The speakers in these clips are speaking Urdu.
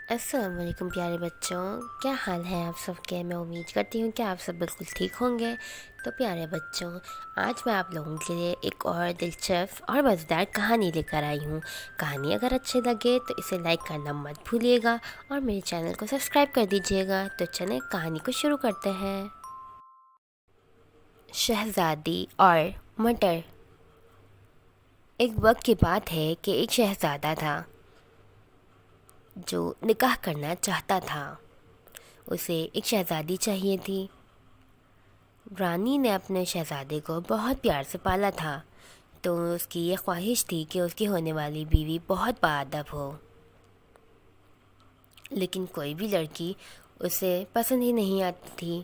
السلام علیکم پیارے بچوں، کیا حال ہے آپ سب کے؟ میں امید کرتی ہوں کہ آپ سب بالکل ٹھیک ہوں گے۔ تو پیارے بچوں، آج میں آپ لوگوں کے لیے ایک اور دلچسپ اور مزیدار کہانی لے کر آئی ہوں۔ کہانی اگر اچھی لگے تو اسے لائک کرنا مت بھولیے گا اور میرے چینل کو سبسکرائب کر دیجیے گا۔ تو چلیں کہانی کو شروع کرتے ہیں۔ شہزادی اور مٹر۔ ایک وقت کی بات ہے کہ ایک شہزادہ تھا جو نکاح کرنا چاہتا تھا۔ اسے ایک شہزادی چاہیے تھی۔ رانی نے اپنے شہزادے کو بہت پیار سے پالا تھا، تو اس کی یہ خواہش تھی کہ اس کی ہونے والی بیوی بہت باادب ہو، لیکن کوئی بھی لڑکی اسے پسند ہی نہیں آتی تھی۔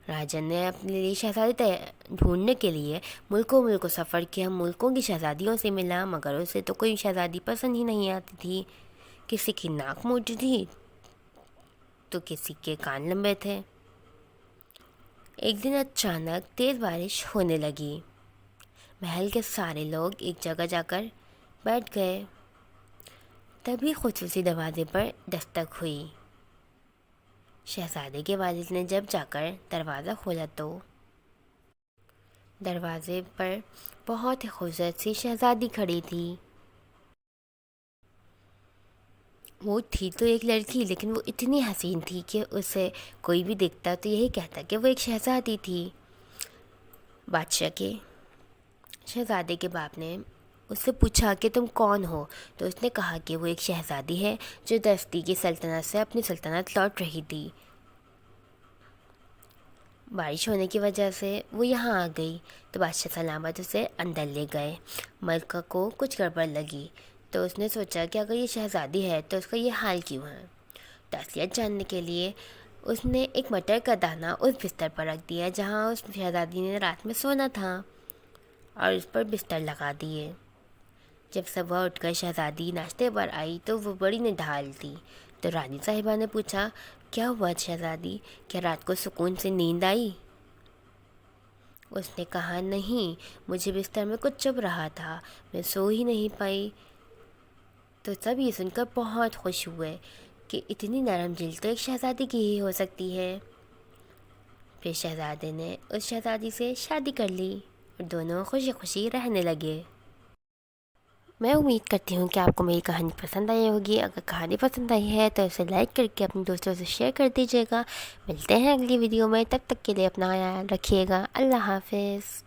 راجن نے اپنے لیے شہزادی ڈھونڈنے کے لیے ملکوں ملکوں سفر کیا، ملکوں کی شہزادیوں سے ملا، مگر اسے تو کوئی شہزادی پسند ہی نہیں آتی تھی۔ کسی کی ناک موٹی تھی تو کسی کے کان لمبے تھے۔ ایک دن اچانک تیز بارش ہونے لگی۔ محل کے سارے لوگ ایک جگہ جا کر بیٹھ گئے۔ تبھی خصوصی دروازے پر دستک ہوئی۔ شہزادے کے والد نے جب جا کر دروازہ کھولا تو دروازے پر بہت ہی خوبصورت سی شہزادی کھڑی تھی۔ وہ تھی تو ایک لڑکی، لیکن وہ اتنی حسین تھی کہ اسے کوئی بھی دیکھتا تو یہی کہتا کہ وہ ایک شہزادی تھی۔ شہزادے کے باپ نے اس سے پوچھا کہ تم کون ہو؟ تو اس نے کہا کہ وہ ایک شہزادی ہے جو دستی کی سلطنت سے اپنی سلطنت لوٹ رہی تھی۔ بارش ہونے کی وجہ سے وہ یہاں آ گئی، تو بادشاہ سلامت اسے اندر لے گئے۔ ملکہ کو کچھ گڑبڑ لگی، تو اس نے سوچا کہ اگر یہ شہزادی ہے تو اس کا یہ حال کیوں ہے۔ تاثیت جاننے کے لیے اس نے ایک مٹر کا دانہ اس بستر پر رکھ دیا جہاں اس شہزادی نے رات میں سونا تھا، اور اس پر بستر لگا دیے۔ جب صبح اٹھ کر شہزادی ناشتے پر آئی تو وہ بڑی نڈھال تھی۔ تو رانی صاحبہ نے پوچھا، کیا ہوا شہزادی، کیا رات کو سکون سے نیند آئی؟ اس نے کہا، نہیں، مجھے بستر میں کچھ چبھ رہا تھا، میں سو ہی نہیں پائی۔ تو سب یہ سن کر بہت خوش ہوئے کہ اتنی نرم دل تو ایک شہزادی کی ہی ہو سکتی ہے۔ پھر شہزادے نے اس شہزادی سے شادی کر لی اور دونوں خوشی خوشی رہنے لگے۔ میں امید کرتی ہوں کہ آپ کو میری کہانی پسند آئی ہوگی۔ اگر کہانی پسند آئی ہے تو اسے لائک کر کے اپنے دوستوں سے شیئر کر دیجیے گا۔ ملتے ہیں اگلی ویڈیو میں، تب تک کے لیے اپنا خیال رکھیے گا۔ اللہ حافظ۔